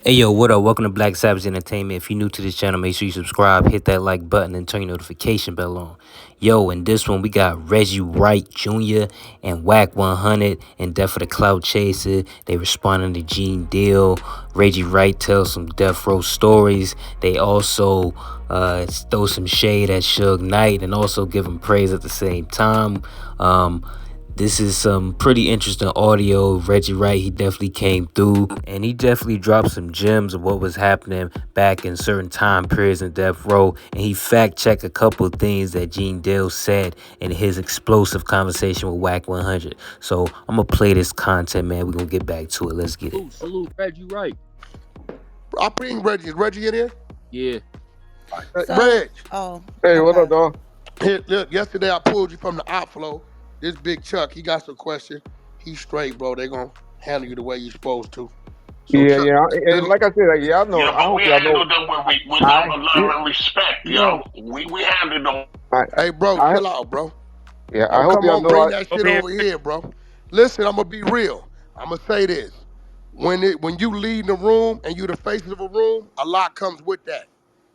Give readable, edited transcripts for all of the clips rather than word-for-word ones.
Hey yo, what up? Welcome to Black Savage Entertainment. If you're new to this channel, make sure you subscribe, hit that like button, and turn your notification bell on. Yo, in this one, we got Reggie Wright Jr. and Wack 100 and Death for the Cloud Chaser. They responding to Gene Deal. Reggie Wright tells some death row stories. They also throw some shade at Suge Knight and also give him praise at the same time. This is some pretty interesting audio. Reggie Wright, he definitely came through and he definitely dropped some gems of what was happening back in certain time periods in Death Row. And he fact checked a couple of things that Gene Dale said in his explosive conversation with Wack 100. So I'm going to play this content, man. We're going to get back to it. Let's get it. Salute, Reggie Wright. I bring Reggie. Is Reggie in here? Yeah. Reg. Hey, what up, Okay. dog? Here, look, yesterday I pulled you from the outflow. This big Chuck, he got some question. He's straight, bro. They gonna handle you the way you're supposed to. So Yeah, Chuck, yeah, let and me. like I said, yeah, I know. Yeah, I but hope we y'all know. handled them with I, love and respect, no, We handled them. I, Hey, bro, I, chill out, bro. yeah, I Don't hope come y'all on, know. bring that shit Okay. over here, bro. Listen, I'm gonna be real. I'm gonna say this. When you lead in the room and you the face of a room, a lot comes with that.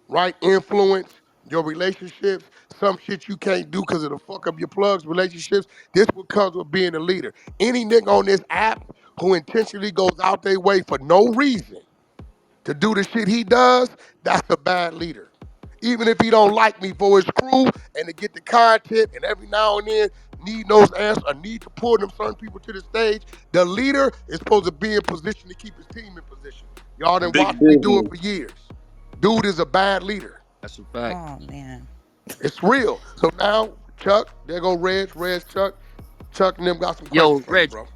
Right? Influence, your relationships, some shit you can't do because of the fuck up your plugs, relationships. This what comes with being a leader. Any nigga on this app who intentionally goes out their way for no reason to do the shit he does, that's a bad leader. Even if he don't like me for his crew and to get the content and every now and then need those answers or need to pull them certain people to the stage, the leader is supposed to be in position to keep his team in position. Y'all done Big watched me do it Biggie. for years. Dude is a bad leader. That's a fact. Oh man. It's real. So now, Chuck, there go Reg, Chuck. Chuck and them got some questions Yo, for you, Reggie, bro.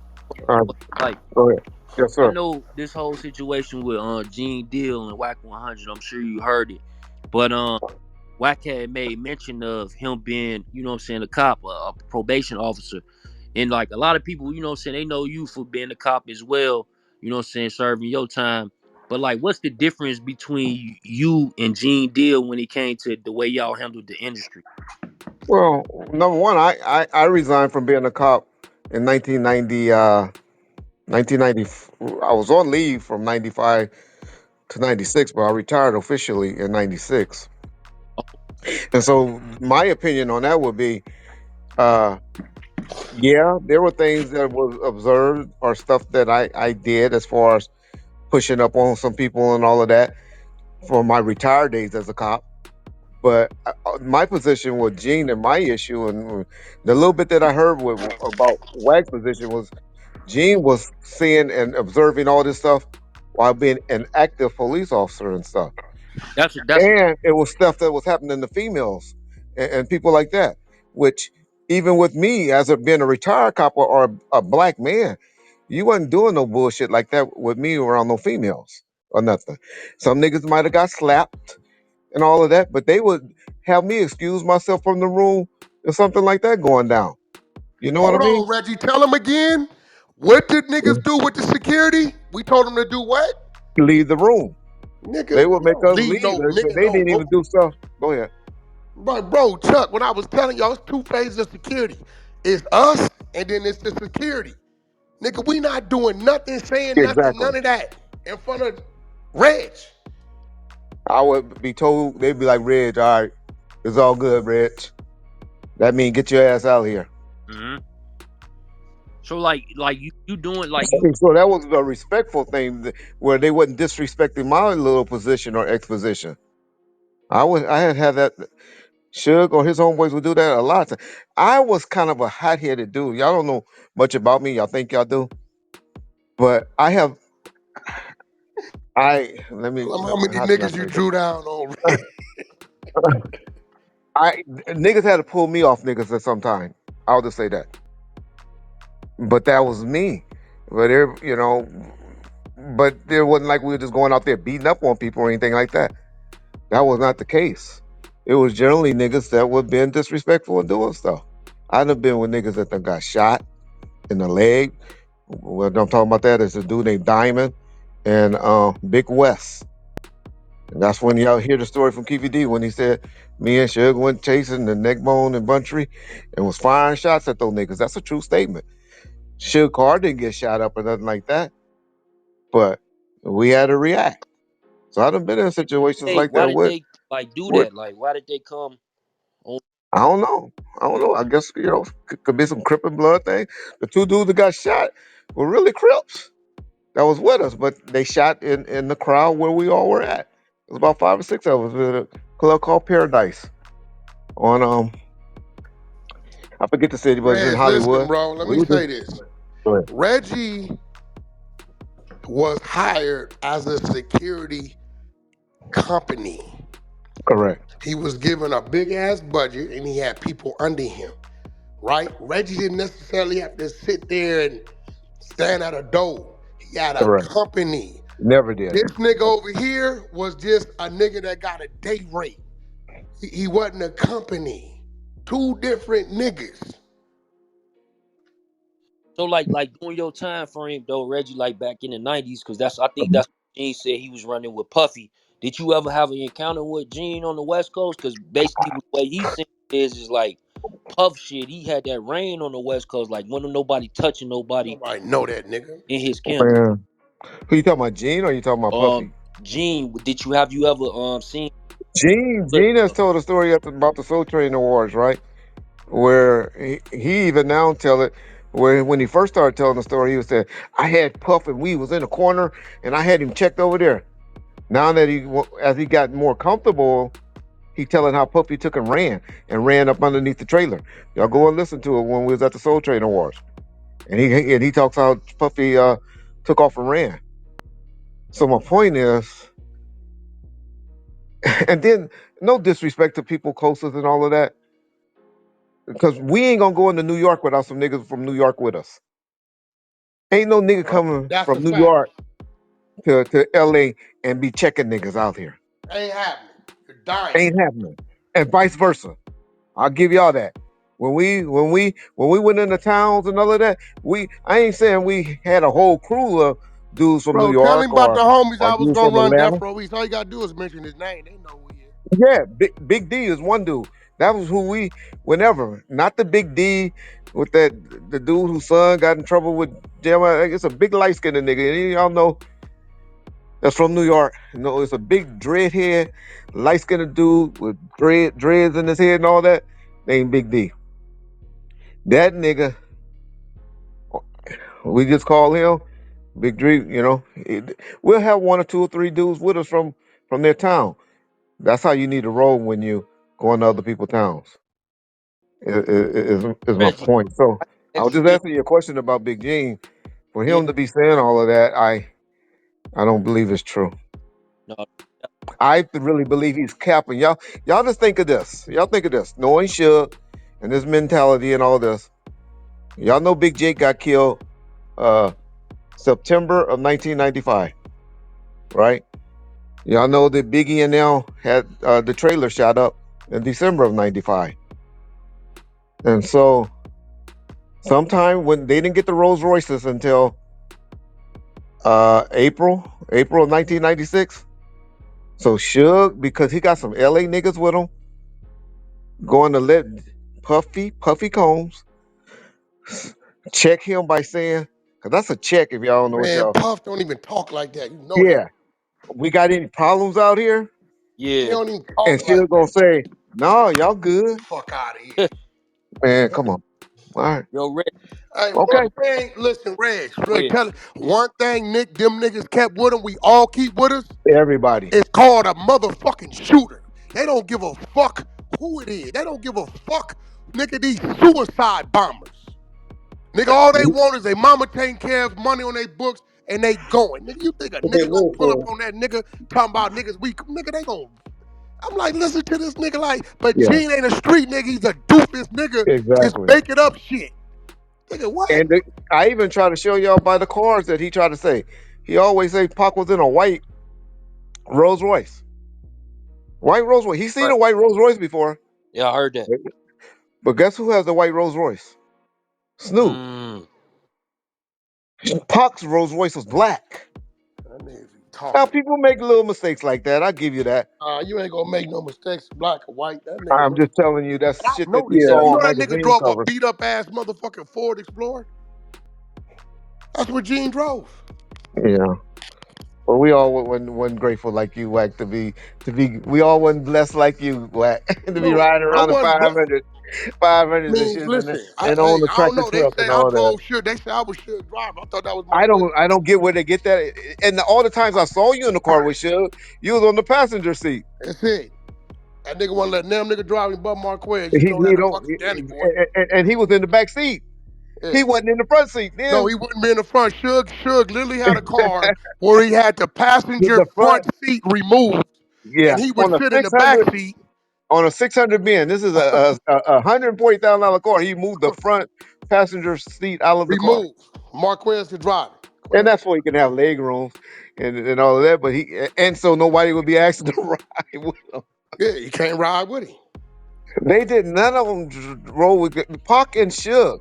Uh, like go ahead. Yes, I sir. know this whole situation with Gene Deal and Wack 100. I'm sure you heard it, but Wack had made mention of him being, a cop, a probation officer, and like a lot of people, they know you for being a cop as well. Serving your time. But like, what's the difference between you and Gene Deal when it came to the way y'all handled the industry? Well, number one, I resigned from being a cop in 1990. 1990. I was on leave from 95 to 96, but I retired officially in 96. And so, my opinion on that would be, uh, yeah, there were things that was observed or stuff that I did as far as pushing up on some people and all of that for my retired days as a cop. But my position with Gene and my issue and the little bit that I heard about Wag's position was Gene was seeing and observing all this stuff while being an active police officer and stuff. That's And it was stuff that was happening to females and people like that, which even with me as being a retired cop or a black man, you wasn't doing no bullshit like that with me around no females or nothing. Some niggas might have got slapped and all of that, but they would have me excuse myself from the room or something like that going down. You know what I Hold mean? on, Reggie. Tell him again. What did niggas do with the security? We told them to do what? Leave the room. Nigga, They would we make don't us leave leave. no nigga They no didn't room. even do stuff. Go ahead. Bro, Chuck, when I was telling y'all, it's two phases of security. It's us and then it's the security. Nigga, we not doing nothing, saying nothing, Exactly. none of that in front of Reg. I would be told, they'd be like, Reg, all right, it's all good, Reg. That mean get your ass out of here. hmm so like you doing like you Okay, so that was a respectful thing where they wasn't disrespecting my little position or exposition. I had that. Suge or his homeboys would do that a lot. I was kind of a hot headed dude. Y'all don't know much about me. Y'all think y'all do, but I have. I let me. Tell him how many How can I niggas you say drew down on. this? I niggas had to pull me off niggas at some time. I'll just say that. But that was me. But there, but there wasn't like we were just going out there beating up on people or anything like that. That was not the case. It was generally niggas that were being disrespectful and doing stuff. I'd have been with niggas that done got shot in the leg. What I'm talking about that is a dude named Diamond and Big West. And that's when y'all hear the story from KVD when he said me and Suge went chasing the Neckbone and Buntry and was firing shots at those niggas. That's a true statement. Suge Carr didn't get shot up or nothing like that. But We had to react. So I done been in situations Hey, like why that did they like do with that? Like, why did they come on? I don't know. I don't know. I guess could be some Crippin' blood thing. The two dudes that got shot were really Crips that was with us, but they shot in the crowd where we all were at. It was about 5 or 6 of us at a club called Paradise on I forget the city, but it's in Reg, listen, Hollywood. bro. Let We me were say just this. go ahead. Reggie was hired as a security company. Correct. He was given a big ass budget and he had people under him, right? Reggie didn't necessarily have to sit there and stand at a door. He had a Correct. company. Never did. This nigga over here was just a nigga that got a day rate. He wasn't a company. Two different niggas. So like during your time frame though, Reggie, like back in the '90s, because I think that's what Gene said he was running with Puffy. Did you ever have an encounter with Gene on the West Coast? Because basically the way he said it is like Puff shit. He had that reign on the West Coast, like wasn't nobody touching nobody Nobody know that nigga. in his camp. Man. Who you talking about, Gene, or you talking about Um, Puffy? Gene, did you ever seen? Gene has told a story about the Soul Train Awards, right? Where he even now tell it where when he first started telling the story, he was saying, I had Puff and we was in the corner and I had him checked over there. Now that as he got more comfortable, he telling how Puffy took and ran up underneath the trailer. Y'all go and listen to it when we was at the Soul Train Awards. And he talks how Puffy took off and ran. So my point is, and then no disrespect to people closest and all of that, because we ain't gonna go into New York without some niggas from New York with us. Ain't no nigga coming That's a from New fact. York to LA and be checking niggas out here. Ain't happening. You're dying. Ain't happening. And vice versa. I'll give y'all that. When we went into towns and all of that, I ain't saying we had a whole crew of dudes from New Bro, tell him York about the homies or I was dudes gonna from run Atlanta. Death Row East. All you gotta do is mention his name. They know who he is. Yeah, Big D is one dude. That was who we whenever. Not the Big D with the dude whose son got in trouble with jail. It's a big light skinned nigga. And y'all know that's from New York. You know, it's a big dreadhead, light skinned dude with dreads in his head and all that. Named Big D. That nigga, we just call him Big D. You know, we'll have one or two or three dudes with us from their town. That's how you need to roll when you go into other people's towns. Is my Reggie. point. So I was Ask you just this. answering your question about Big Gene. For Yeah, him to be saying all of that, I don't believe it's true. no, I really believe he's capping. Y'all just think of this. Y'all think of this. Knowing Suge and his mentality and all this. Y'all know Big Jake got killed uh September of 1995, right? Y'all know that Biggie and L had the trailer shot up in December of 95. And so sometime when they didn't get the Rolls Royces until April of 1996. So Suge, because he got some LA niggas with him, going to let Puffy Combs check him by saying, because that's a check if y'all don't know what Man, y'all. Puff don't even talk like that. You know that. Yeah, we got any problems out here? He yeah. don't even And talk Suge like gonna that. say, no, y'all good. Fuck out of here. Man, come on. All right. Yo, Reggie, Hey, one Okay. thing, listen, Reg, go Reg, ahead. tell it. One thing, Nick, them niggas kept with them, we all keep with us. Everybody. It's called a motherfucking shooter. They don't give a fuck who it is. They don't give a fuck, nigga, these suicide bombers. Nigga, all they want is their mama taking care of money on their books and they going. Nigga, you think a Okay, nigga gonna look, pull up on that nigga talking about niggas weak? Nigga, they gonna. I'm like, listen to this nigga like, but yeah, Gene ain't a street nigga. He's a doofus nigga. Just exactly. making up shit. Nigga, what? I even try to show y'all by the cars that he tried to say. He always say Pac was in a white Rolls Royce. White Rolls Royce. He's seen Right. a white Rolls Royce before. Yeah, I heard that. But guess who has the white Rolls Royce? Snoop. Mm. Pac's Rolls Royce was black. That nigga's Now talking. people make little mistakes like that. I give you that. You ain't gonna make no mistakes, black or white. That nigga I'm really. just telling you that's And I shit that know you this saw shit. You on know that nigga magazine drove a covers. beat up ass motherfucking Ford Explorer? That's what Gene drove. Yeah. Well, we all wasn't grateful like you, Wack, we all wasn't blessed like you, Wack, to be No, riding I around the wasn't. five I hundreds and mean, shit listen, and on the I don't tractor know. They truck say and I all that. drove Suge. They say I was Suge driver. I thought that was my cousin. I don't get where they get that. And all the times I saw you in the car with Suge, you was on the passenger seat. That's it. That nigga want to let them nigga drive me above Marquez. You know He that a don't, fucking Danny boy. and he was in the back seat. Yeah. He wasn't in the front seat. No, Then he wouldn't be in the front. Suge literally had a car where he had the passenger the front, front seat removed, yeah, and he would sit in the back seat on a 600 bin. This is a $140,000 car. He moved the front passenger seat out of the car, removed. Marquez could drive it. and Quez. that's where he can have leg rooms and all of that. But and so nobody would be asking to ride with him. Yeah, you can't ride with him. They did. None of them roll with Pac and Suge.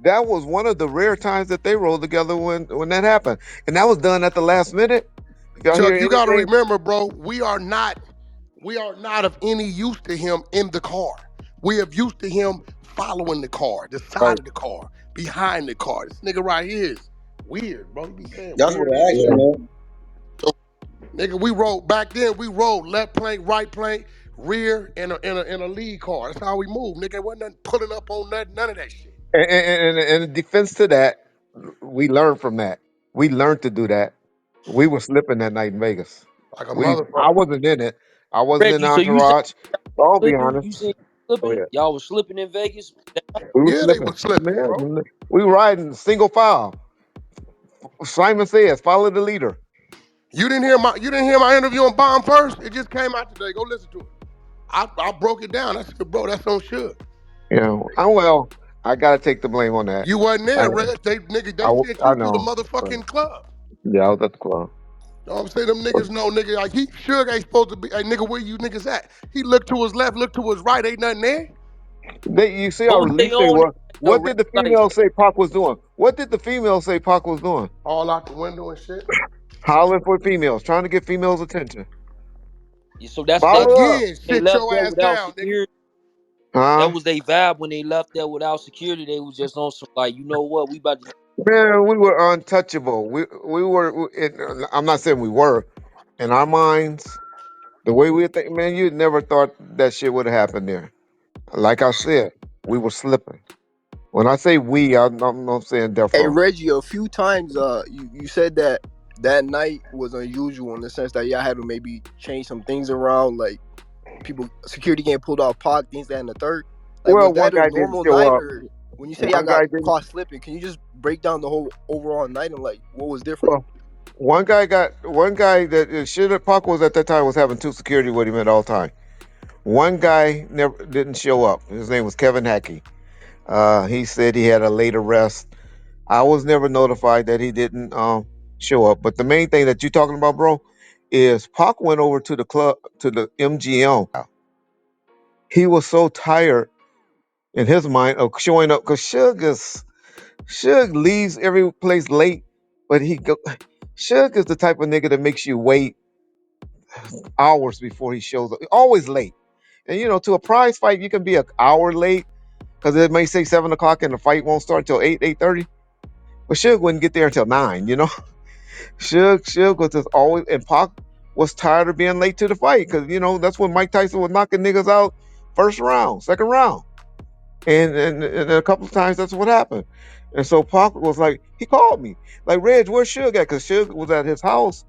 That was one of the rare times that they rolled together when that happened, and that was done at the last minute. If y'all hear Chuck, you got to anything, remember, bro, we are not of any use to him in the car. We have used to him following the car, the right? side of the car, behind the car. This nigga right here is weird, bro. He be saying That's what weird I ass asked shit. you, Yeah. man. So, nigga, we rode back then. We rode left plank, right plank, rear, in a lead car. That's how we move, nigga. Wasn't nothing pulling up on none of that shit. And in defense to that, we learned from that. We learned to do that. We were slipping that night in Vegas. Like a I motherfucker. wasn't in it. I wasn't in the Reggie, so you said entourage. So I'll be slipping? You honest. said Oh slipping? yeah, Y'all was slipping in Vegas? we were Yeah, they slipping. was slipping, bro. Man, we were riding single file. Simon says, "Follow the leader." You didn't hear my interview on Bomb First? It just came out today. Go listen to it. I broke it down. I said, bro, that's on Suge. You know, I gotta take the blame on that. You wasn't I there, Reg. They sent I you to the know. motherfucking club. Yeah, I was at the club. You know what I'm saying? Them niggas know, nigga, like Suge ain't supposed to be, hey, nigga, where you niggas at? He looked to his left, looked to his right, ain't nothing there. You see how What was they released they on were. though, What Reggie? did the Like, female say Pac was doing? What did the female say Pac was doing? All out the window and shit. Hollering for females, trying to get females' attention. so that's they Follow up. Again, they sit left your there ass without down, nigga. security. That Huh? was they vibe when they left there without security. They was just on some like, you know what? We about to Man, we were untouchable. I'm not saying we were. In our minds, the way we think, man, you'd never thought that shit would have happened there. Like I said, we were slipping. When I say we, I'm not saying Death Hey Row. Reggie, a few times you said that that night was unusual in the sense that y'all had to maybe change some things around, like people security getting pulled off Pac, things that and the third. Like Well, was one that a guy didn't normal show night up. or when you say y'all One got guy didn't. caught slipping, can you just break down the whole overall night and like what was different? Well, one guy that should have Pac was at that time was having two security with him at all time. One guy never didn't show up. His name was Kevin Hackey. He said he had a late arrest. I was never notified that he didn't show up. But the main thing that you're talking about, bro, is Pac went over to the club to the MGM. He was so tired in his mind of showing up because Suge leaves every place late, but Suge is the type of nigga that makes you wait hours before he shows up. Always late. And to a prize fight, you can be an hour late because it may say 7 o'clock and the fight won't start until 8:30. But Suge wouldn't get there until 9. Suge was just always, and Pac was tired of being late to the fight because that's when Mike Tyson was knocking niggas out first round, second round, and a couple of times that's what happened. And so Pac was like, he called me like, Reg, where's Suge at? Because Suge was at his house,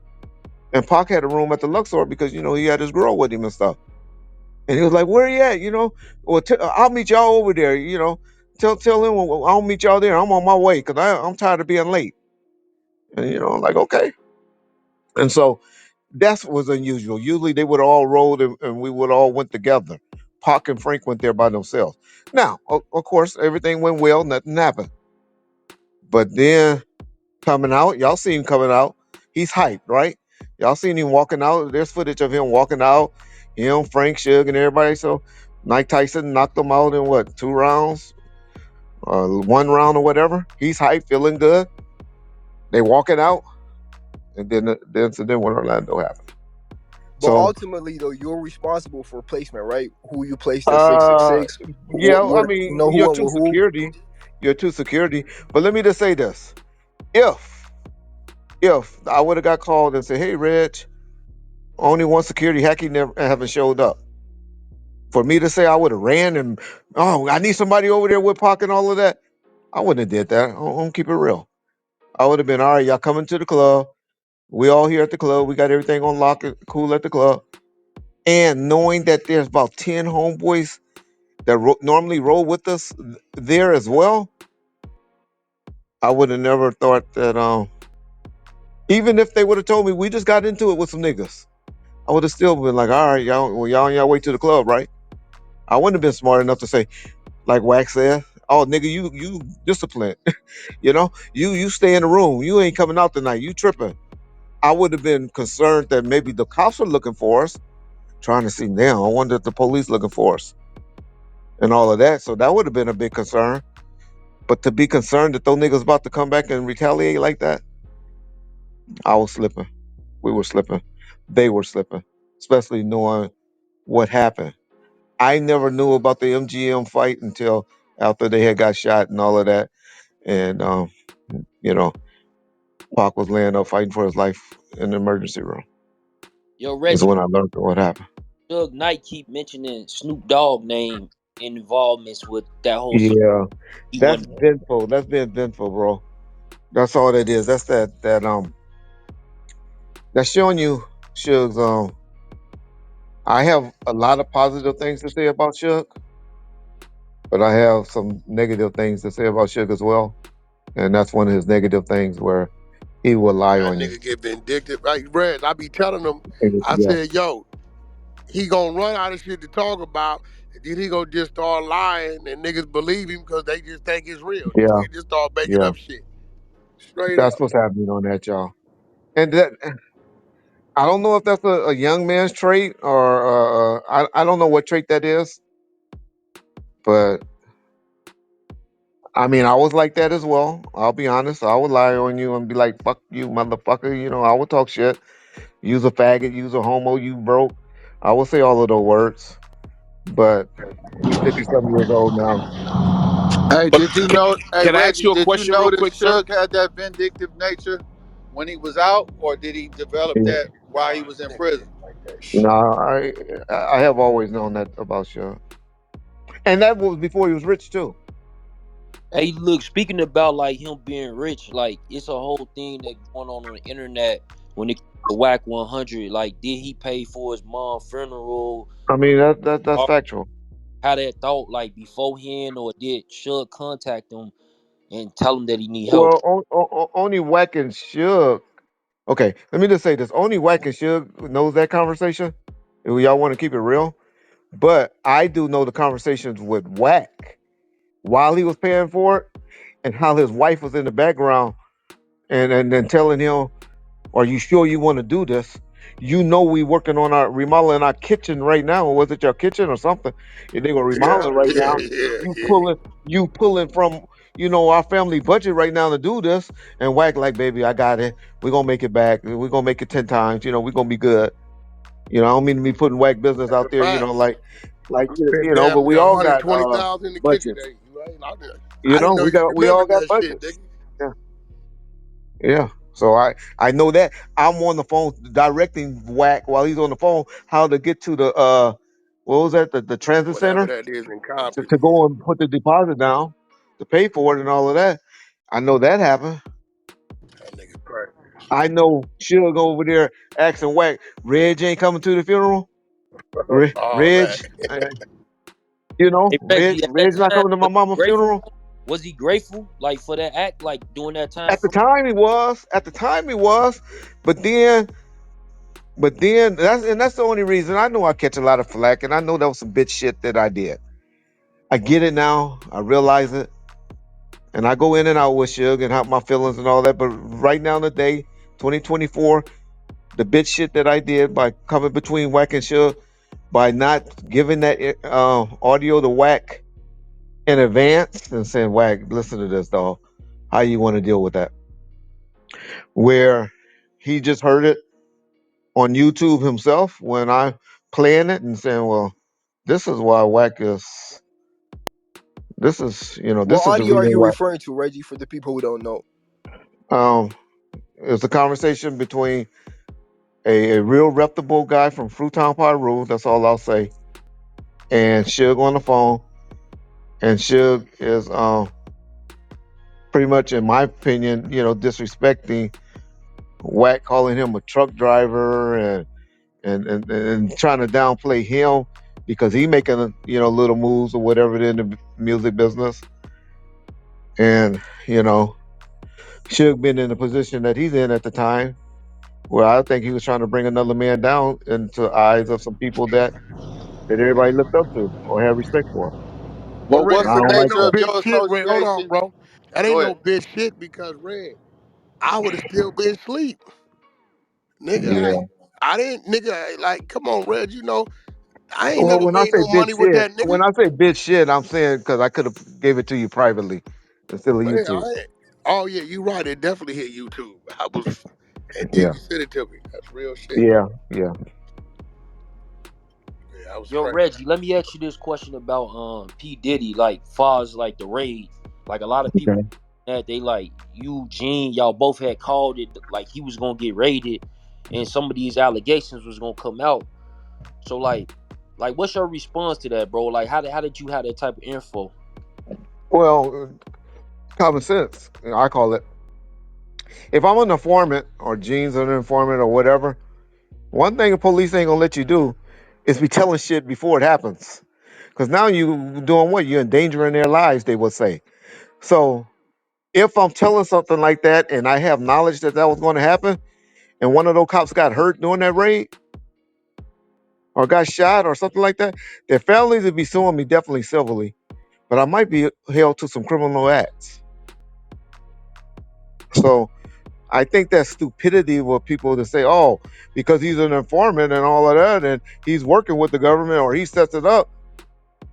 and Pac had a room at the Luxor because he had his girl with him and stuff. And he was like, where you at? Well, I'll meet y'all over there. Tell him I'll meet y'all there. I'm on my way because I'm tired of being late. And I'm like, okay. And so that was unusual. Usually they would all rolled and we would all went together. Pac and Frank went there by themselves. Now, of course, everything went well, nothing happened. But then coming out, y'all see him coming out. He's hyped, right? Y'all seen him walking out. There's footage of him walking out. Him, Frank, Suge, and everybody. So Mike Tyson knocked him out in what, 2 rounds, 1 round or whatever. He's hyped, feeling good. They walking out, and then the incident with Orlando happened. But So ultimately though, you're responsible for placement, right? Who you placed at six six Uh, six, yeah, I what mean, you know who went with who? you're too security. But let me just say this: if If I would have got called and said, "Hey, Reg, only one security hacky never haven't showed up," for me to say I would have ran and, oh, I need somebody over there with Pac and all of that, I wouldn't have did that. I'm gonna keep it real. I would have been, all right, y'all coming to the club. We all here at the club. We got everything on lock and cool at the club. And knowing that there's about 10 homeboys that normally roll with us there as well, I would have never thought that, even if they would have told me we just got into it with some niggas, I would have still been like, all right, y'all, well, y'all on y'all way to the club, right? I wouldn't have been smart enough to say, like Wax said, oh, nigga, you disciplined. You stay in the room. You ain't coming out tonight. You tripping. I would have been concerned that maybe the cops were looking for us, trying to see now. I wonder if the police looking for us and all of that. So that would have been a big concern. But to be concerned that those niggas about to come back and retaliate like that, I was slipping. We were slipping. They were slipping, especially knowing what happened. I never knew about the MGM fight until after they had got shot and all of that. And, you know, Pac was laying up fighting for his life in the emergency room. Yo, Is Reggie, when I learned what happened. Doug Knight keep mentioning Snoop Dogg name in involvements with that whole situation. Yeah, He that's wasn't. vengeful. That's being vengeful, bro. That's all that is. That's that's showing you Suge's. I have a lot of positive things to say about Suge, but I have some negative things to say about Suge as well. And that's one of his negative things where he will lie That on you. nigga get vindictive. Like Reg, I be telling him, I Yeah, said, yo, he gonna run out of shit to talk about, and then he gonna just start lying, and niggas believe him because they just think it's real. These yeah, niggas just start making yeah. up shit. Straight That's up. what's happening on that, y'all. And that I don't know if that's a young man's trait or I don't know what trait that is, but I mean I was like that as well. I'll be honest. I would lie on you and be like, "Fuck you, motherfucker." You know, I would talk shit. Use a faggot. Use a homo. You broke. I would say all of those words. But he's 50-something years old now. Hey, But did you know? Hey, can I ask Reggie, you a did you question real notice quick, sir? Suge had that vindictive nature when he was out, or did he develop Yeah. that while he was in Nigga prison? ain't like that No, shit. I have always known that about Suge, and that was before he was rich too. Hey, look, speaking about like him being rich, like it's a whole thing that going on the internet when it comes to Whack 100. Like, did he pay for his mom's funeral? I mean that's Or factual. how that thought like beforehand, or did Suge contact him and tell him that he need help? Well, only Wack and Suge. Okay, let me just say this: only Wack and Suge knows that conversation. If y'all want to keep it real, but I do know the conversations with Wack while he was paying for it, and how his wife was in the background and then telling him, "Are you sure you want to do this? You know we working on our remodeling our kitchen right now. Or was it your kitchen or something? If they were Yeah, remodeling right yeah, now, yeah, you yeah. pulling you pulling from our family budget right now to do this." And Whack like, "Baby, I got it. We're gonna make it back. We're gonna make it 10 times. We're gonna be good." I don't mean to be putting Whack business That's out a there. fact. Like I spent but damn we near all got 120,000 in the kitchen. budgets. Hey, you ain't, I didn't know you We all remembered got that shit, budgets. nigga. Yeah. Yeah. So I know that I'm on the phone directing Whack while he's on the phone how to get to the what was that, the transit Whatever center, that is in to, Compton. to go and put the deposit down to pay for it and all of that. I know that happened. That nigga crazy. I know she'll go over there asking Whack, Reg ain't coming to the funeral. All Reg, that. uh, Hey, Reg, Reggie, at that Reg's not time, coming to my was mama's he grateful? funeral. Was he grateful like for that act, like during that time At the frame? time he was. At the time he was. But then that's the only reason I know I catch a lot of flack, and I know that was some bitch shit that I did. I get it now. I realize it, and I go in and out with Suge and have my feelings and all that. But right now, in the day, 2024, the bitch shit that I did by coming between Wack and Suge, by not giving that audio to Wack in advance and saying, "Wack, listen to this, dog. How you want to deal with that?" Where he just heard it on YouTube himself when I playing it and saying, "Well, this is why Wack is. This is What this is the audio are reason you why." referring to, Reggie, for the people who don't know? Um, It was a conversation between a real reputable guy from Fruitown Pyru. That's all I'll say. And Suge on the phone. And Suge is pretty much, in my opinion, disrespecting Wack, calling him a truck driver and trying to downplay him because he making little moves or whatever in the music business. And Suge been in the position that he's in at the time, where I think he was trying to bring another man down into the eyes of some people that everybody looked up to or had respect for. But Well, Red, what's And I the don't that ain't like no nature that. of bitch your shit, Red. Hold on, association? bro. That ain't Go no ahead. bitch shit because Red, I would have still been asleep. Nigga, Yeah. I didn't, nigga, like, come on, Red, I ain't Well, never when I made say no bitch money with shit, that when nigga. I say bitch shit, I'm saying because I could have gave it to you privately instead of Man, YouTube. I ain't. Oh, yeah, you right. It definitely hit YouTube. And then Yeah. you sent it to me. That's real shit. Yeah. Yeah. Yeah, I was Yo, crazy. Reggie, let me ask you this question about P Diddy, like far as like the raid. Like a lot of people Okay. that they like you, Gene, y'all both had called it like he was gonna get raided, and some of these allegations was gonna come out. So like what's your response to that, bro? Like how did you have that type of info? Well, common sense, I call it. If I'm an informant or Gene's an informant or whatever, one thing the police ain't gonna let you do is be telling shit before it happens. Because now you doing what? You're endangering their lives, they would say. So if I'm telling something like that and I have knowledge that that was going to happen, and one of those cops got hurt during that raid or got shot or something like that, their families would be suing me definitely civilly, but I might be held to some criminal acts. So I think that stupidity with people to say, oh, because he's an informant and all of that, and he's working with the government or he sets it up,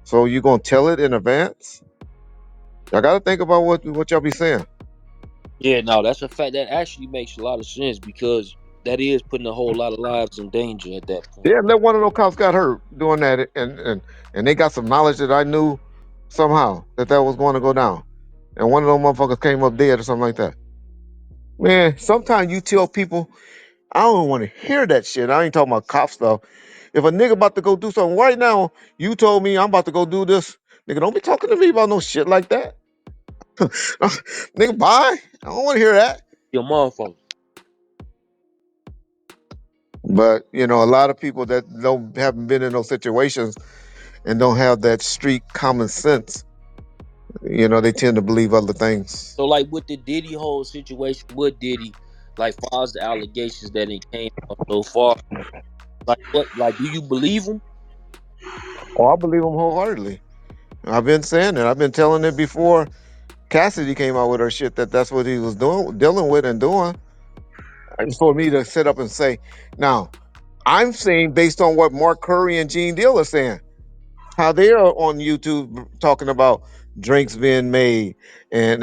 so you're gonna tell it in advance. I got to think about what y'all be saying. Yeah, no, that's a fact that actually makes a lot of sense because that is putting a whole lot of lives in danger at that point. Yeah, let one of those cops got hurt doing that, and they got some knowledge that I knew somehow that that was going to go down, and one of those motherfuckers came up dead or something like that. Man, sometimes you tell people, I don't want to hear that shit. I ain't talking about cop stuff. If a nigga about to go do something right now, you told me I'm about to go do this. Nigga, don't be talking to me about no shit like that. Nigga, bye. I don't want to hear that. Your motherfucker. But a lot of people that don't haven't been in those situations and don't have that street common sense, they tend to believe other things. So like with the Diddy whole situation with Diddy, like far as the allegations that it came out so far, like what like do you believe him? Oh, I believe them wholeheartedly. I've been saying it. I've been telling it before Cassidy came out with her shit that that's what he was doing, dealing with and doing. It's for me to sit up and say, now, I'm saying based on what Mark Curry and Gene Deal are saying, how they are on YouTube talking about drinks being made and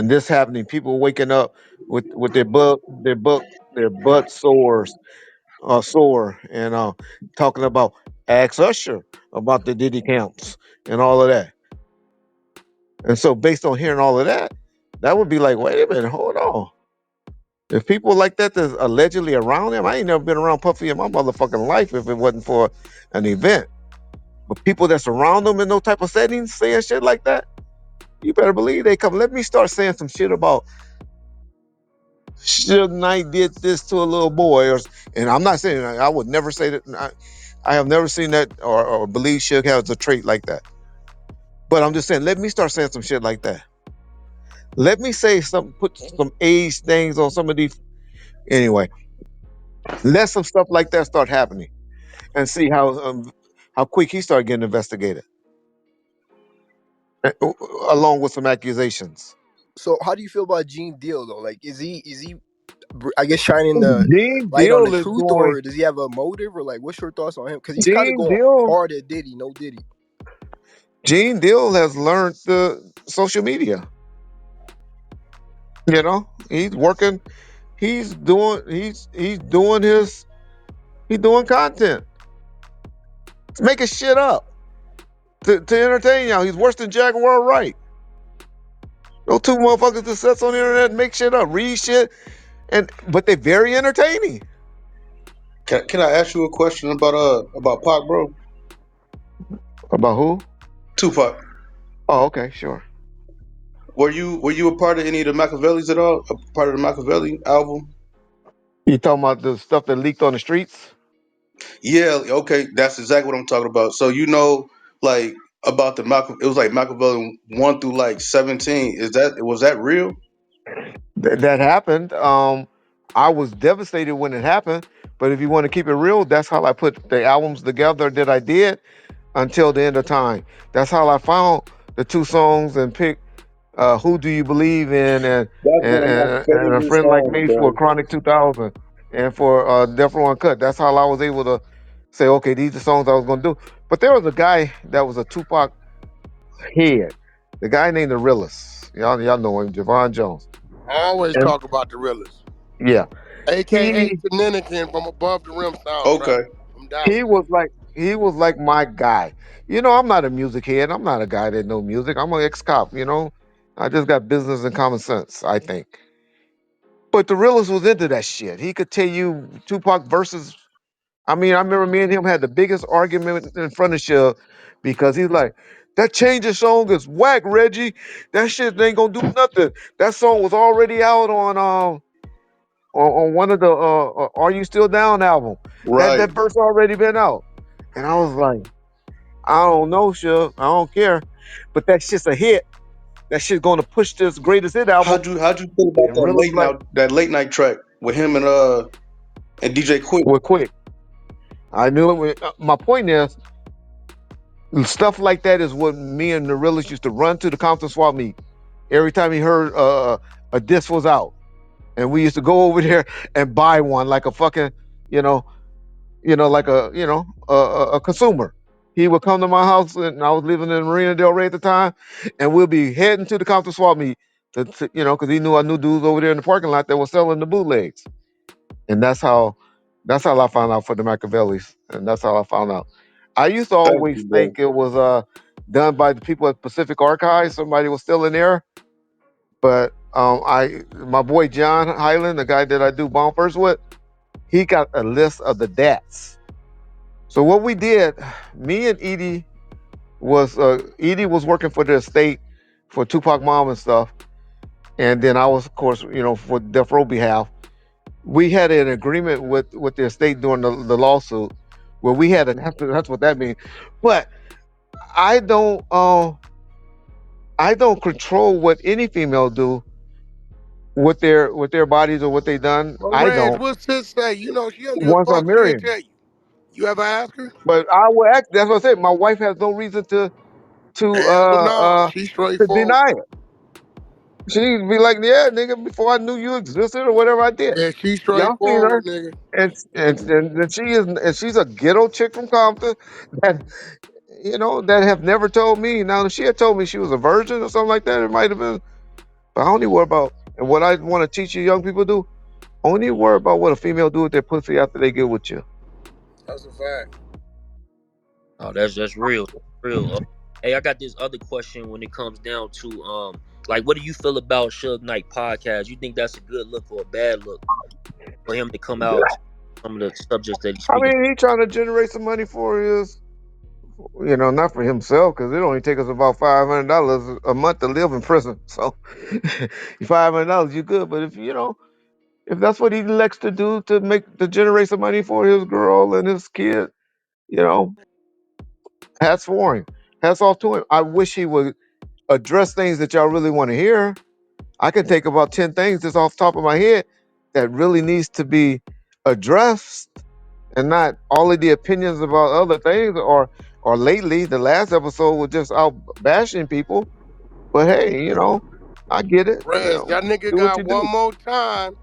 this happening, people waking up with their butt sore and talking about ask Usher about the Diddy camps and all of that. And so based on hearing all of that, that would be like, wait a minute, hold on. If people like that that's allegedly around him, I ain't never been around Puffy in my motherfucking life if it wasn't for an event. But people that's around them in those type of settings saying shit like that, you better believe they come. Let me start saying some shit about Suge Knight did this to a little boy, and I'm not saying I would never say that. I have never seen that or believe Suge has a trait like that. But I'm just saying, let me start saying some shit like that. Let me say some, put some age things on some of these. Anyway, let some stuff like that start happening and see how quick he started getting investigated, along with some accusations. So how do you feel about Gene Deal though? Like, is he I guess shining the Gene light on the Deal is truth, doing. or does he have a motive, or like what's your thoughts on him? Because he's kind of Gene going Deal. hard at Diddy, no Diddy. Gene Deal has learned the social media. He's working. He's doing. He's doing his. He's doing content. He's making shit up to entertain y'all. He's worse than Jaguar Wright. Those two motherfuckers that sits on the internet and make shit up, read shit, and but they very entertaining. Can I ask you a question about Pac, bro? About who? Tupac. Oh, okay, sure. Were you a part of any of the Machiavellis at all? A part of the Machiavelli album? You talking about the stuff that leaked on the streets? Yeah, okay, that's exactly what I'm talking about. So like about the It was like Machiavelli 1 through like 17. Was that real? That happened. I was devastated when it happened. But if you want to keep it real, that's how I put the albums together that I did until the end of time. That's how I found the two songs and picked "Who Do You Believe In" and That's and one of my and, and "A favorite Friend Like songs, Me" for bro. Chronic 2000 and for Death Row Uncut. That's how I was able to say, okay, these are songs I was going to do. But there was a guy that was a Tupac head, the guy named the Realist. Y'all know him, Javon Jones. I always And talk about the realest. yeah, AKA he Dominican from Above the Rim soundtrack Okay. from he Dallas. was like my guy. I'm not a music head. I'm not a guy that know music. I'm an ex-cop. I just got business and common sense, I think. But the realist was into that shit. He could tell you Tupac versus. I mean, I remember me and him had the biggest argument in front of Suge because he's like, that changes song is whack, Reggie. That shit ain't gonna do nothing. That song was already out on one of the Are You Still Down album. That Right. that verse already been out. And I was like, I don't know, Suge. I don't care. But that shit's a hit. That shit's gonna push this greatest hit album. How'd you feel about And really like that late night track with him and DJ Quick? we're quick. I knew it. My point is, stuff like that is what me and the realist used to run to the Compton swap meet every time he heard a disc was out, and we used to go over there and buy one like a fucking, you know, like a consumer. He would come to my house, and I was living in Marina Del Rey at the time, and we'll be heading to the Compton swap meet because he knew I knew dudes over there in the parking lot that were selling the bootlegs, and that's how I found out for the Machiavellis, and that's how I found out. I used to Thank always you, bro. think it was done by the people at Pacific Archives. Somebody was still in there, but I my boy John Highland, the guy that I do bumpers with, he got a list of the dats. So what we did, me and Edie was working for the estate for Tupac mom and stuff, and then I was of course for Death Row behalf. We had an agreement with the estate during the lawsuit where we had an that's what that means. But I don't uh I don't control what any female do with their bodies or what they done. But I Reg, don't what's sis say? She don't give a once I fuck. marry She'll him. tell you. You ever ask her? But I will act. That's what I said. My wife has no reason to Hell uh no. uh She's to straightforward. deny it. She'd be like, "Yeah, nigga, before I knew you existed or whatever I did." Yeah, she's Y'all seen her, straightforward, nigga. and she's a ghetto chick from Compton that that have never told me. Now, if she had told me she was a virgin or something like that, it might have been. But I only worry about, and what I want to teach you young people do. Only worry about what a female do with their pussy after they get with you. That's a fact. Oh, that's real, real. Hey, I got this other question when it comes down to like, what do you feel about Suge Knight podcast? You think that's a good look or a bad look for him to come out some of the subjects that he's I speaking? mean, he trying to generate some money for his, not for himself, because it only take us about $500 a month to live in prison. So, $500, you good. But if that's what he elects to do to generate some money for his girl and his kid, you know, hats for him. Hats off to him. I wish he would address things that y'all really want to hear. I can take about 10 things just off the top of my head that really needs to be addressed and not all of the opinions about other things or lately the last episode was just out bashing people. But hey, I get it. Reg, that nigga Do what you got one do. more time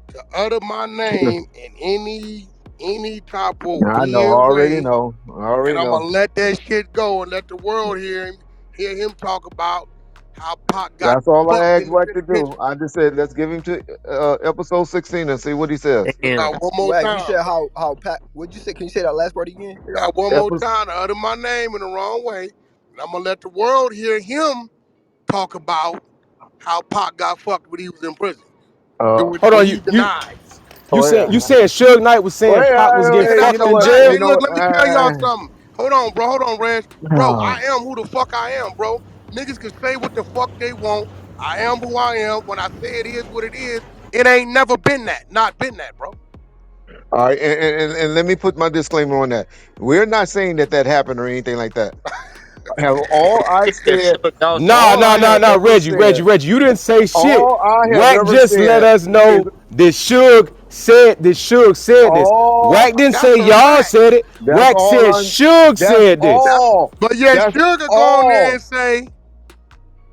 to utter my name in any type of I know, I weird already way, know. I and already I'm know. gonna let that shit go and let the world hear him talk about how Pac got That's all I fucked asked in the Wack to do. penitentiary. I just said let's give him to episode 16 and see what he says. You Damn. got one more Wag, you said time, bro. how Pat? What'd you say? Can you say that last part again? You got one more Episode, time to utter my name in the wrong way, and I'm gonna let the world hear him talk about how Pac got fucked when he was in prison. Uh, When Hold on, he you denies. you oh saying yeah. you saying Suge Knight was Well, saying Pop was getting Yeah, hey, you that's fucked know a in what? fact. jail? You Hey, know look, what? let me tell y'all something. Hold on, bro. Hold on, Reg. Bro, I am who the fuck I am, bro. Niggas can say what the fuck they want. I am who I am. When I say it is what it is, it ain't never been that. Not been that, bro. All right, and let me put my disclaimer on that. We're not saying that that happened or anything like that. Have all I Yeah, said, Suge, y'all said Nah, all nah, I nah, have nah, ever Reggie, said, Reggie. You didn't say shit. all I have Wack ever just let said us is know that Suge said this. all. Wack didn't That's say a y'all fact. said it. That's Wack all said I'm. Suge That's said this. all. But yeah, That's Sugar go on there all. and say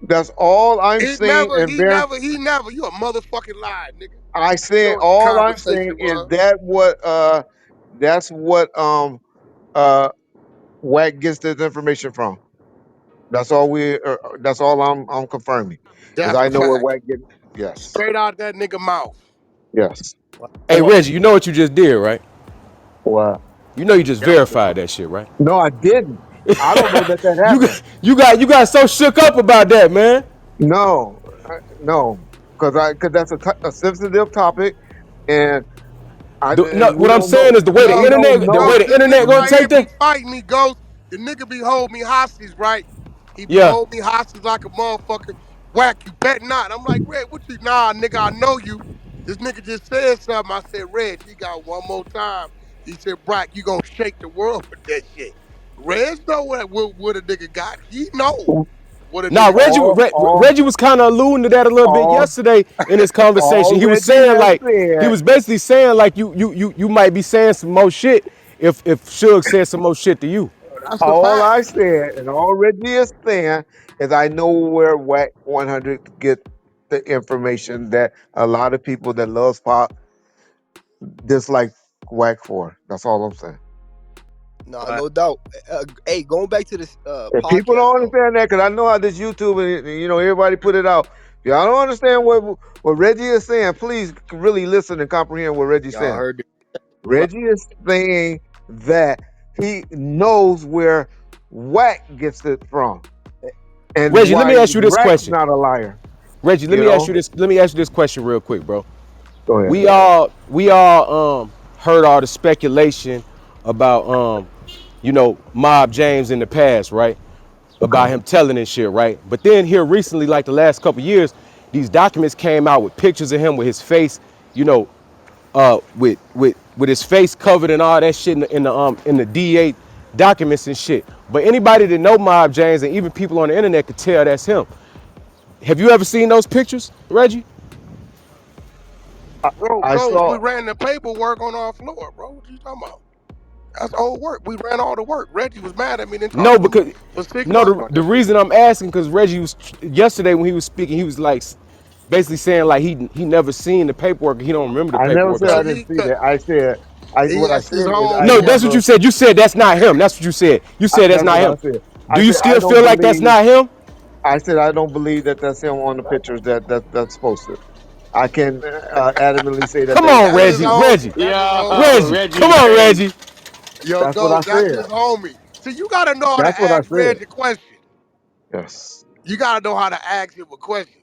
That's all I'm it saying. never, And he then never, he never. You a motherfucking lie, nigga. I You said know what the all I'm saying conversation is was. that's what uh Wack gets this information from. That's all I'm confirming because That's I a know where fact. Wack get. Yes, Straight out that nigga mouth. yes. Hey, Hold on. Reggie, you know what you just did, right? Well, You know you just That was verified that shit, right? no, I didn't. I don't know that that you happened. got you got so shook up about that, man. No, no, because a sensitive topic, and No, and we what I'm don't saying know. is We don't the way know. Ghost, the this internet nigga gonna right here take be that. fighting me, Ghost. The nigga be holding me hostage, right? He be Yeah. holding me hostage like a motherfucker. Whack, you bet not. I'm like, Red, what you, nah, nigga, I know you. This nigga just said something. I said, Red, he got one more time. He said, Brack, you gonna shake the world with that shit. Reg know what a nigga got. He know what a Nah, nigga got. Reggie was kind of alluding to that a little bit All yesterday in his conversation. He was already saying has like he said. was basically saying like you might be saying some more shit if Suge said some more shit to you. That's a All fact. I said, and already is saying, is I know where Wack 100 get the information that a lot of people that loves pop dislike Wack for. That's all I'm saying. Nah, why no doubt. Hey, going back to this If people podcast don't though. understand that, because I know how this YouTube and everybody put it out. If y'all don't understand what Reggie is saying, please really listen and comprehend what Reggie's y'all saying. heard it. Right. Reggie is saying that he knows where Wack gets it from, and Reggie, let me why ask you this Wack's question. not a liar. Reggie, You know. let me ask you this question real quick, bro. Go ahead. We all heard all the speculation about Mob James in the past, right? About Okay. him telling and shit, right? But then here recently, like the last couple years, these documents came out with pictures of him with his face, you know, with his face covered and all that shit in the DA documents and shit. But anybody that know Mob James and even people on the internet could tell that's him. Have you ever seen those pictures, Reggie? I, Bro, I Ghost, we saw. ran the paperwork on our floor, bro. What you talking about? That's old work. We ran all the work. Reggie was mad at me, didn't talk No, to me because for 6 months no, about the that shit. reason I'm asking because Reggie was yesterday when he was speaking, he was like basically saying like he never seen the paperwork, he don't remember the I never paperwork or said I Cause something. he, didn't see cause that. I said. he What I that's said his is home I No, boy. that's what you never. said. You said that's not him. That's what you said. You said that's That's not what I him. said. Do I you said I still don't feel like that's believe. not him? I said I don't believe that that's him on the pictures that's posted. I can adamantly say that Come they on, That's that's his Reggie. him. homie. Reggie. That's his homie. Yo, Reggie. Reggie Come on, crazy. Reggie. Yo, That's what I Ghost, that's said. his homie. See, you gotta know how That's to what I ask said. Reg a question. Yes. You gotta know how to ask him a question.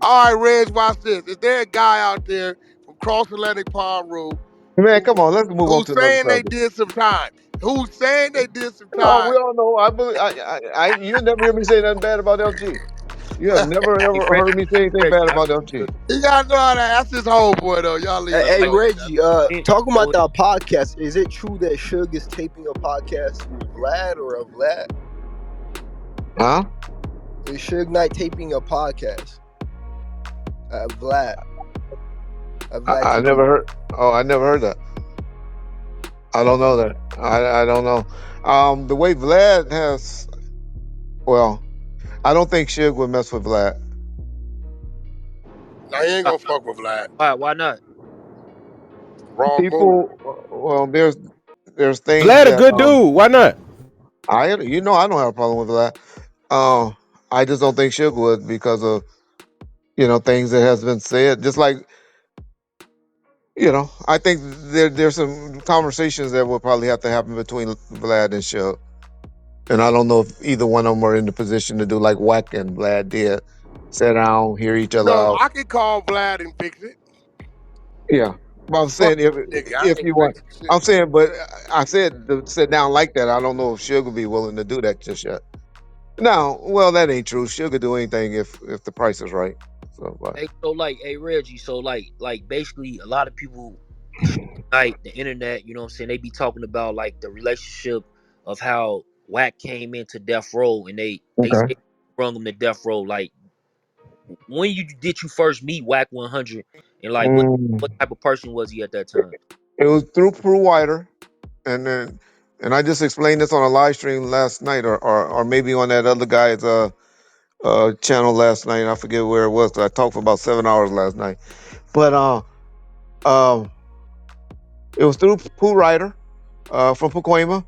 All right, Reg, watch this. Is there a guy out there from Cross Atlantic Palm Road Man, come who on. Let's move on who's to another saying they subject. did some time? Who's saying they did some No, we time? all know. I believe. You never hear me say nothing bad about LG. You have never Hey, ever Reggie, heard me say anything Reggie, bad I about look, LG. You gotta know how to. That's his homeboy though. Y'all leave Hey, it hey Reggie, alone. That's Reggie, ain't talking about know it. that podcast, is it true that Suge is taping a podcast with Vlad or a Vlad? Huh? Is Suge Knight taping a podcast? Vlad. Vlad I TV. never heard. Oh, I never heard that. I don't know that. I don't know. The way Vlad has. Well, I don't think Suge would mess with Vlad. Now he ain't Why? gonna fuck with Vlad. Why not? Wrong move. People. Well, there's things Vlad a that good dude. Why not? I don't have a problem with Vlad. I just don't think Suge would because of things that has been said. Just like I think there's some conversations that will probably have to happen between Vlad and Suge. And I don't know if either one of them are in the position to do like Wack and Vlad did. sit down, hear each other No, out. I can call Vlad and fix it. Yeah. But I'm Fuck saying that nigga. I if ain't you want, fixing shit. I'm saying, but I said to sit down like that. I don't know if Suge would be willing to do that just yet. No, well, that ain't true. Suge could do anything if the price is right. So, but Hey, so like, hey Reggie, so like basically a lot of people like the internet, you know what I'm saying, they be talking about like the relationship of how Wack came into Death Row and they okay. say brung him to Death Row. Like when you first meet Wack 100 and like what Mm, type of person was he at that time? it was through Prue Wider, and then and I just explained this on a live stream last night, or maybe on that other guy's channel last night. I forget where it was. 'Cause I talked for about 7 hours last night. But um, it was through Pooh Ryder from Pacoima,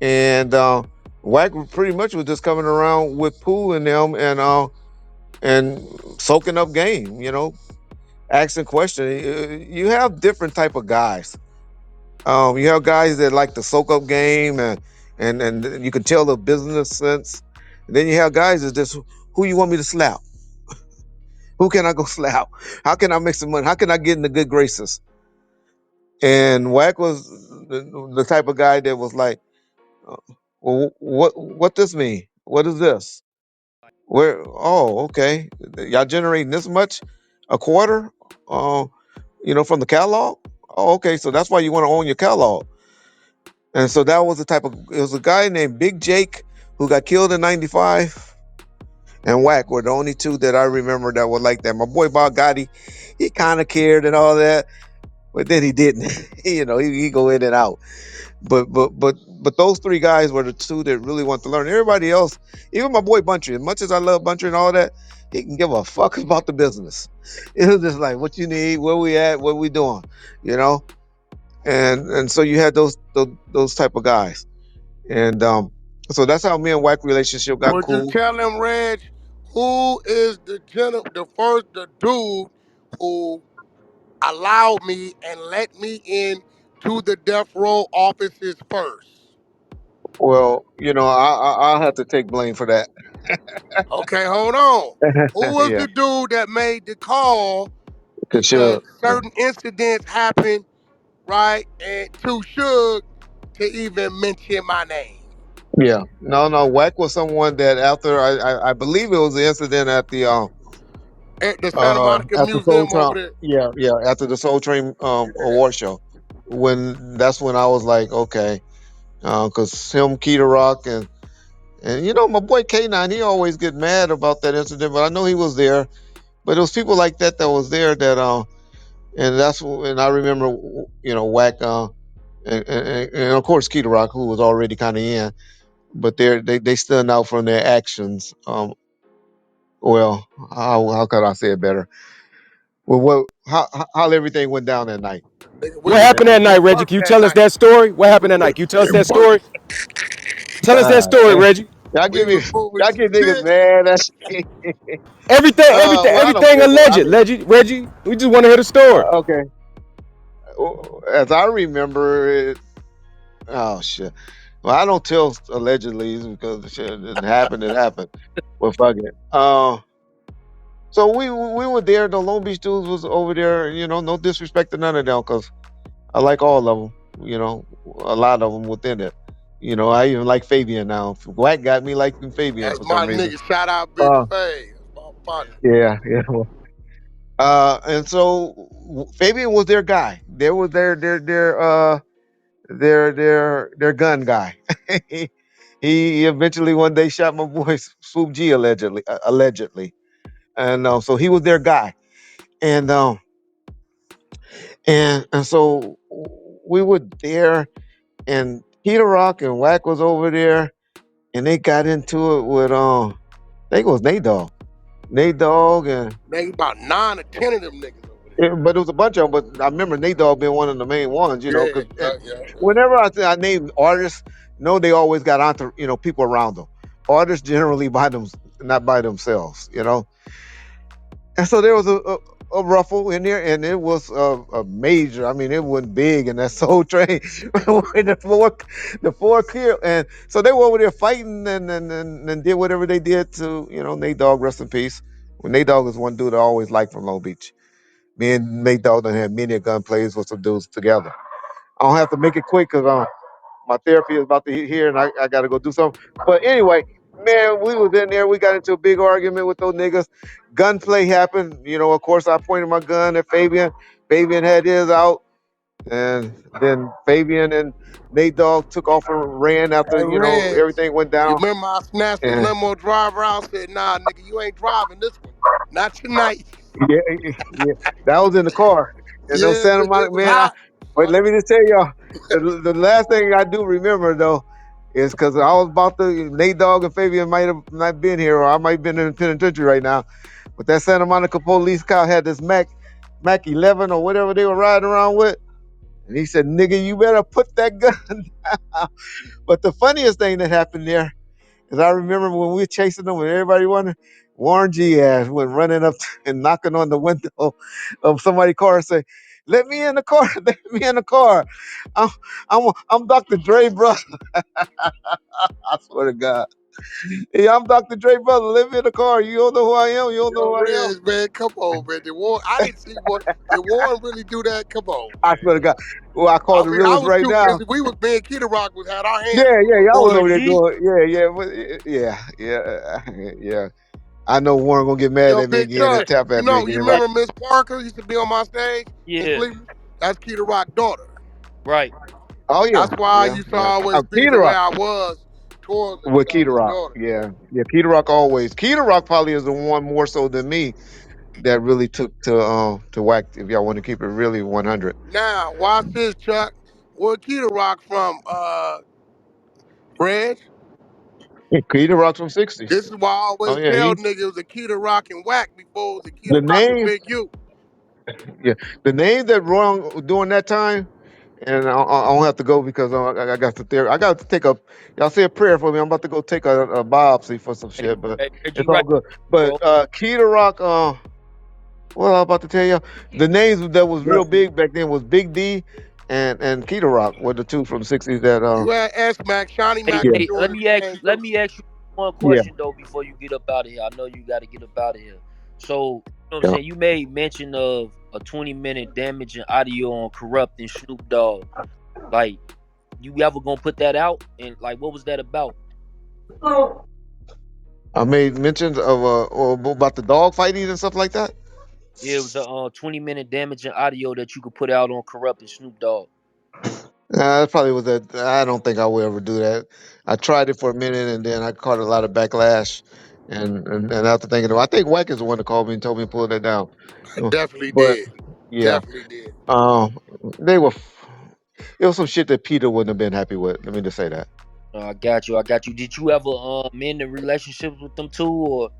and Wack pretty much was just coming around with Pooh and them, and soaking up game. Asking questions. You have different type of guys. You have guys that like to soak up game, and you can tell the business sense. And then you have guys that just who you want me to slap. Who can I go slap? How can I make some money? How can I get in the good graces? And Wack was the type of guy that was like, uh, well, what this mean? What is this? Where? Oh, okay. Y'all generating this much a quarter? Uh, from the catalog. Oh, okay. So that's why you want to own your catalog. And so that was the type of. It was a guy named Big Jake who got killed in '95, and Wack were the only two that I remember that were like that. My boy Bob Gotti, he kind of cared and all that, but then he didn't. He go in and out. But those three guys were the two that really want to learn. Everybody else, even my boy Buntry, as much as I love Buntry and all that, he can give a fuck about the business. It was just like what you need, where we at, what we doing, you know. And so you had those type of guys, and so that's how me and Wack relationship got Would you cool. tell him, Reg, who is the dude who allowed me and let me in to the death row offices first? Well, I'll have to take blame for that. Okay, hold on. Who was Yeah, the dude that made the call for because sure. certain incidents happened, right? And too Suge to even mention my name. Yeah, no. Wack was someone that after I believe it was the incident at the At the Santa Monica at the Soul Museum Train. over there. Yeah, after the Soul Train award show, that's when I was like, okay, because him, Keita Rock, and my boy K9, he always get mad about that incident, but I know he was there. But it was people like that was there that and and I remember Wack and of course Keita Rock, who was already kind of in, but they stood out from their actions. Well, how could I say it better? Well, how everything went down that night. Nigga, What happened that night, we Reggie? worked Can you that tell us night. that story? What We happened was that night? Can you tell us putting that in work. story? Tell us that God, story, man. Reggie. We was moving Y'all some give niggas shit. mad. That's Everything, well, I don't everything care. I alleged, mean, Reggie. We just want to hear the story. okay. As I remember it, oh shit. Well, I don't tell allegedly because the shit didn't happen. It happened. Well, fuck it. So we were there. The Long Beach dudes was over there. No disrespect to none of them, because I like all of them. A lot of them within it. I even like Fabian now. Black got me liking Fabian That's for some my reason. nigga. Shout out Big Uh, Faye. That's my partner. yeah, yeah. And so Fabian was their guy. They were their gun guy. he, he eventually one day shot my boy Swoop G allegedly, and so he was their guy. And so we were there, and Peter Rock and Wack was over there, and they got into it with I think it was Nate Dogg. Nate Dogg and Nigga, about 9 or 10 of them niggas over but it was a bunch of them. But I remember Nate Dogg being one of the main ones, there. because Yeah. whenever I name artists, they always got people around them. Artists generally by them, not by themselves. And so there was a ruffle in there, and it was a major. I mean, it wasn't big in that Soul Train. When the four clear, and so they were over there fighting and did whatever they did to Nate Dogg, rest in peace. Well, Nate Dogg is one dude I always liked from Long Beach. Me and Nate Dogg done had many a gun plays with some dudes together. I don't have to make it quick because my therapy is about to hit here and I got to go do something. But anyway, man, we was in there. We got into a big argument with those niggas. Gunplay happened. You know, of course, I pointed my gun at Fabian. Fabian had his out. And then Fabian and Nate Dogg took off and ran after, Hey, you know, Reg, everything went you down. remember I snatched the And limo driver out? Said, nah, nigga, you ain't driving this one. Not tonight. yeah, yeah, that was in the car. And those Yeah, Santa nigga, it Monica, was man, hot. but let me just tell y'all, the last thing I do remember, though, is because I was about to, Nate Dogg and Fabian might have not been here, or I might have been in the penitentiary right now. But that Santa Monica police car had this Mac 11 or whatever they were riding around with. And he said, nigga, you better put that gun down. But the funniest thing that happened there is I remember when we were chasing them and everybody wanted, Warren G ass went running up and knocking on the window of somebody's car and say, let me in the car, let me in the car. I'm I'm Dr. Dre, brother. I swear to God. Yeah, I'm Dr. Dre, brother. Let me in the car. You don't know who I am. You don't know Yo, who I am. Reg, man, come on, man. I didn't see what, did Warren really do that? Come on, I man. swear to God. Well, I call I the mean, I realest was right too now. busy. We was being Kid Rock was had our Yeah, hands full yeah, over y'all was there. over Warren there G. doing, yeah. I know Warren gonna get mad Yo, at me Big again and Chuck, tap you at me know, you again, right? Right. remember Miss Parker used to be on my stage in Yeah. Cleveland? That's Kid Rock's daughter. Right. Oh That's yeah, why I yeah, used to yeah. always be Keita the way Rock I was towards her, with because that Keita was his Rock, daughter. yeah. Keita Rock always. Keita Rock probably is the one more so than me that really took to Whack. If y'all want to keep it really 100, Now, watch this, Chuck. Where Kid Rock from, Reg? Keita Rock's from This '60s. is why I Oh always yeah, tell he niggas it was a Keita Rock and Whack before it was a the Keita Rock with name, Big U. yeah, the name that wrong during that time. And I don't have to go because I got to there. I got to take a. Y'all say a prayer for me. I'm about to go take a biopsy for some Hey, shit, but hey, Reggie it's all Wright, good. But bro. Keita Rock, what I was about to tell you, the names that was real big back then was Big D and Keita Rock were the two from the '60s that You had S Mac, Shawnee Hey, Mac yeah, was hey, doing his thing let too. me ask you one yeah, question though before you get up out of here. I know you got to get up out of here. So, you know what I'm yeah. saying? You made mention of a 20-minute damaging audio on corrupting Snoop Dogg. Like, you ever gonna put that out? And like, what was that about? I made mentions of about the dog fighting and stuff like that. Yeah, it was a 20-minute damaging audio that you could put out on corrupting Snoop Dogg. That probably was that. I don't think I will ever do that. I tried it for a minute and then I caught a lot of backlash. And after thinking about, I think Wack is the one that called me and told me to pull that down. I Uh, definitely But did. yeah, Definitely did. um, they were. It was some shit that Peter wouldn't have been happy with. Let me just say that. I got you. I got you. Did you ever end the relationships with them too, or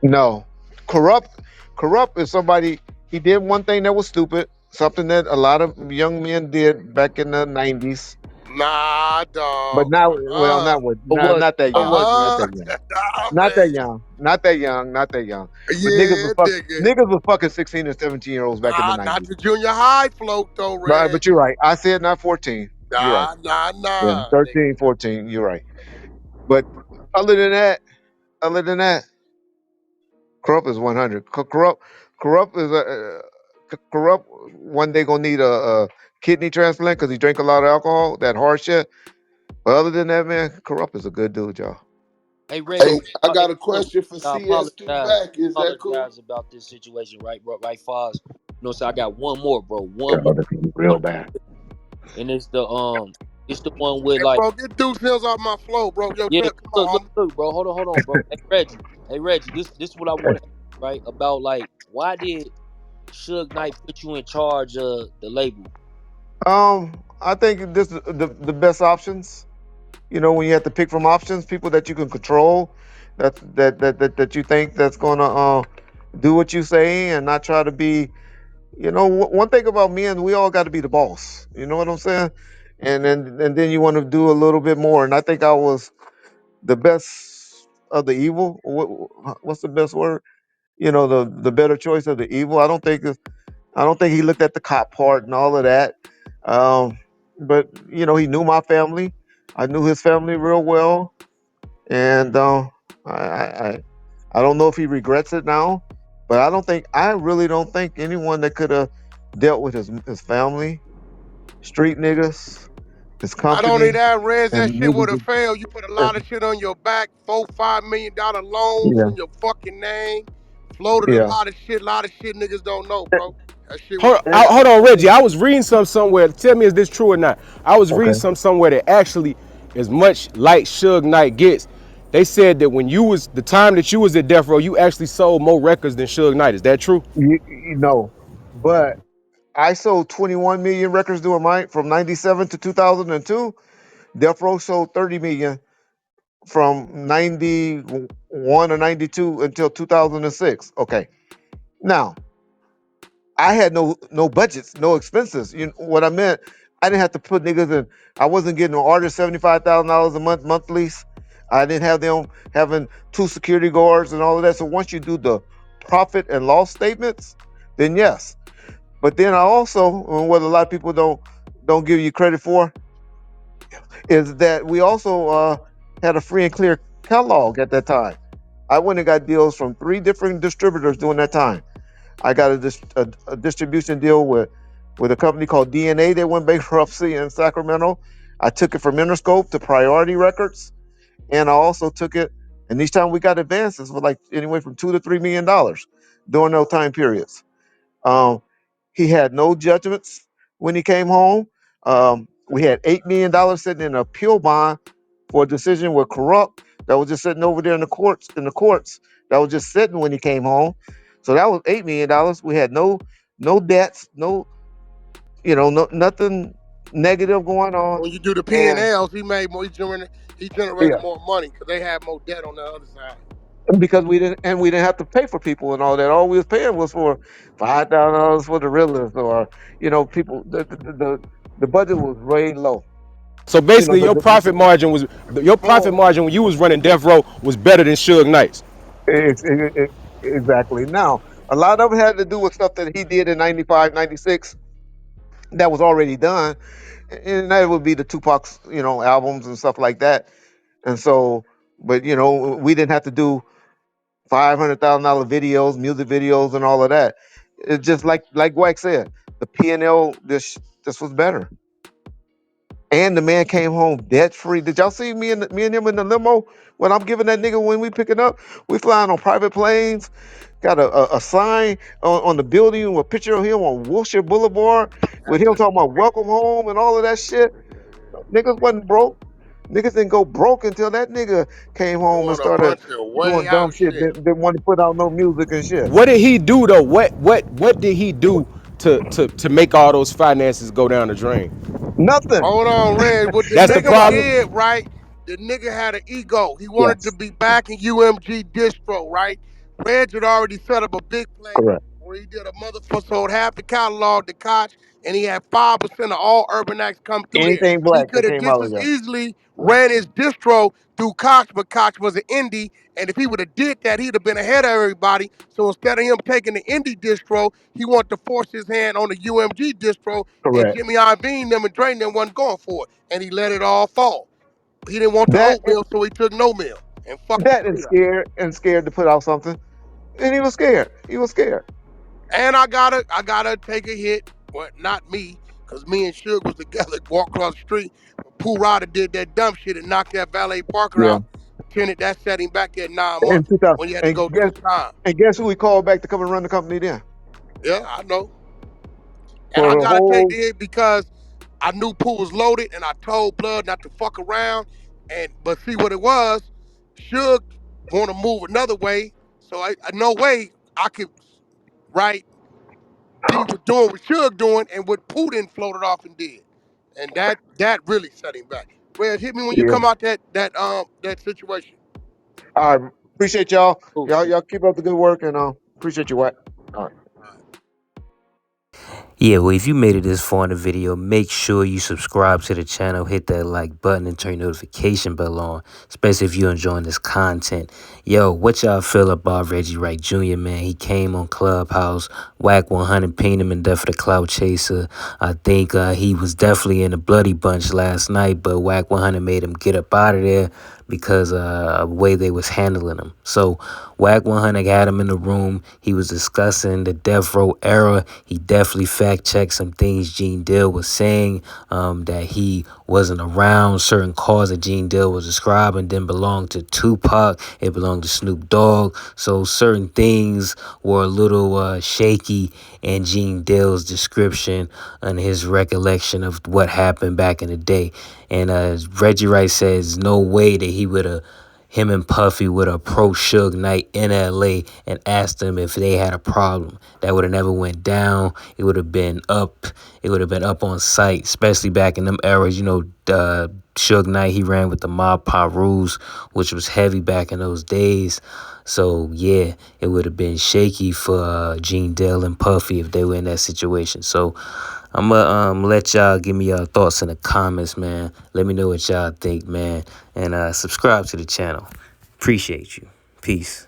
No, corrupt. Corrupt is somebody. He did one thing that was stupid. Something that a lot of young men did back in the '90s. Nah, But dog. now, well, what was not that what young. was it? Not Uh-uh. that young. Nah, Not that man. young. Not that young. Not that young. But Yeah, nigga. niggas was fucking 16 and 17-year-olds back in the Nah, not 90s. the junior high float though, Right, Reg. but you're right. I said not 14. You're right. Nah, nah, Yeah, nah, nigga. 13, 14. You're right. But other than that, other than that, corrupt is 100. Corrupt is corrupt. One day gonna need a kidney transplant because he drank a lot of alcohol. That hard shit. But other than that, man, corrupt is a good dude, y'all. Hey Reggie, Hey, I hey, got a look, question for I CS2 Wack. Is that cool? apologize about this situation, right, bro? Right, Foz. You know, so I got one more, bro. One more. God, this is real One bad. more. And it's the one with Hey, like, bro, get Deuce Hills off my flow, bro. Yo, yeah. Chuck, come Look, on, homie. bro. Hold on, bro. Hey Reggie. This is what I want to ask, right? About like, why did Suge Knight put you in charge of the label? I think this is the best options. You know, when you have to pick from options, people that you can control, that you think that's gonna do what you say and not try to be. You know, one thing about men, we all got to be the boss. You know what I'm saying? And then you want to do a little bit more. And I think I was the best of the evil. What's the best word? You know, the better choice of the evil. I don't think he looked at the cop part and all of that. Um, but you know, he knew my family. I knew his family real well, and I don't know if he regrets it now, but I really don't think anyone that could have dealt with his family, street niggas, his Not only company, that, Rez, that and shit would niggas. have failed. You put a lot of shit on your back, $4, $5 million loans Yeah, in your fucking name, floated yeah. a lot of shit niggas don't know, bro. That shit would Hold have on, failed. hold on, Reggie. I was reading somewhere. Tell me, is this true or not? I was reading Okay. somewhere that actually, as much like Suge Knight gets, they said that when you was the time that you was at Death Row, you actually sold more records than Suge Knight. Is that true? You know, but I sold 21 million records doing mine from 97 to 2002. Death Row sold 30 million from 91 or 92 until 2006. Okay. Now, I had no budgets, no expenses. You know what I meant? I didn't have to put niggas in. I wasn't getting an artist $75,000 a month monthlies. I didn't have them having two security guards and all of that. So once you do the profit and loss statements, then yes. But then I also, and what a lot of people don't give you credit for, is that we also had a free and clear catalog at that time. I went and got deals from three different distributors during that time. I got a distribution deal with a company called DNA that went bankruptcy in Sacramento. I took it from Interscope to Priority Records, and I also took it. And each time we got advances for like anywhere from $2 to $3 million during those time periods. Um, he had no judgments when he came home. We had $8 million sitting in an appeal bond for a decision with corrupt that was just sitting over there in the courts. That was just sitting when he came home. So that was $8 million. We had no debts, no no nothing negative going on, When you do the P and and Ls, he generated yeah, more money because they had more debt on the other side. because we didn't have to pay for people and all that. All we was paying was for $5,000 for the realist, or people. The budget was way low. So You know basically, the, the, your profit margin when you was running Death Row was better than Suge Knight's. exactly. Now, a lot of it had to do with stuff that he did in 95, 96 that was already done. And that would be the Tupac's, albums and stuff like that. And so, but, we didn't have to do $500,000 videos, music videos, and all of that. It's just like Wack said, the P&L, this was better. And the man came home debt free. Did y'all see me and him in the limo? When I'm giving that nigga when we picking up, we flying on private planes. Got a sign on the building with a picture of him on Wilshire Boulevard with That's him just talking about welcome home and all of that shit. Niggas wasn't broke. Niggas didn't go broke until that nigga came home and doing a started bunch of way doing dumb out shit. shit. Didn't want to put out no music and shit. What did he do though? What did he do to make all those finances go down the drain? Nothing. Hold on, Red. What the That's the nigga problem. did, right? The nigga had an ego. He wanted to Yes. be back in UMG distro, right? Reg had already set up a big play Correct. where he did a motherfucker sold half the catalog to Koch, and he had 5% of all urban acts come through there. Anything He black could that have came just out of as there. easily ran his distro through Koch, but Koch was an indie, and if he would have did that, he'd have been ahead of everybody. So instead of him taking the indie distro, he wanted to force his hand on the UMG distro, and Correct. Jimmy Iovine them and Dre them wasn't going for it, and he let it all fall. He didn't want the That oatmeal, so he took no meal and fucked the that and street up. scared to put out something. And he was scared. He was scared. And I gotta take a hit. Well, not me, cause me and Suge was together, walked across the street. Pooh Ryder did that dumb shit and knocked that valet Parker Yeah. out. Tenant that set him back at 9 months And 2000, when he had to and go do time. guess who we called back to come and run the company then? Yeah, I know. And For I the gotta take whole the hit because I knew Pooh was loaded, and I told Blood not to fuck around. And but see what it was, Suge want to move another way. So I no way I could right be with doing what Suge doing and what Putin floated off and did, and that really set him back. Red, hit me when you yeah. come out that situation. I appreciate y'all. Cool. Y'all keep up the good work and appreciate you, Wack. All right. Yeah, well, if you made it this far in the video, make sure you subscribe to the channel, hit that like button, and turn your notification bell on, especially if you're enjoying this content. Yo, what y'all feel about Reggie Wright Jr., man? He came on Clubhouse, Wack 100 pinged him in death for the clout chaser. I think he was definitely in a bloody bunch last night, but Wack 100 made him get up out of there. because of the way they was handling him. So Wack 100 had him in the room. He was discussing the death row era. He definitely fact checked some things Gene Deal was saying, that he wasn't around. Certain cars that Gene Deal was describing didn't belong to Tupac. It belonged to Snoop Dogg. So certain things were a little shaky in Gene Dale's description and his recollection of what happened back in the day. And Reggie Wright says no way that him and Puffy would approach Suge Knight in LA and asked them if they had a problem. That would have never went down. It would have been up. It would have been up on site, especially back in them eras. Suge Knight, he ran with the Mob Pop rules, which was heavy back in those days. So yeah, it would have been shaky for Gene Dale and Puffy if they were in that situation. So I'm gonna let y'all give me your thoughts in the comments, man. Let me know what y'all think, man, and subscribe to the channel. Appreciate you. Peace.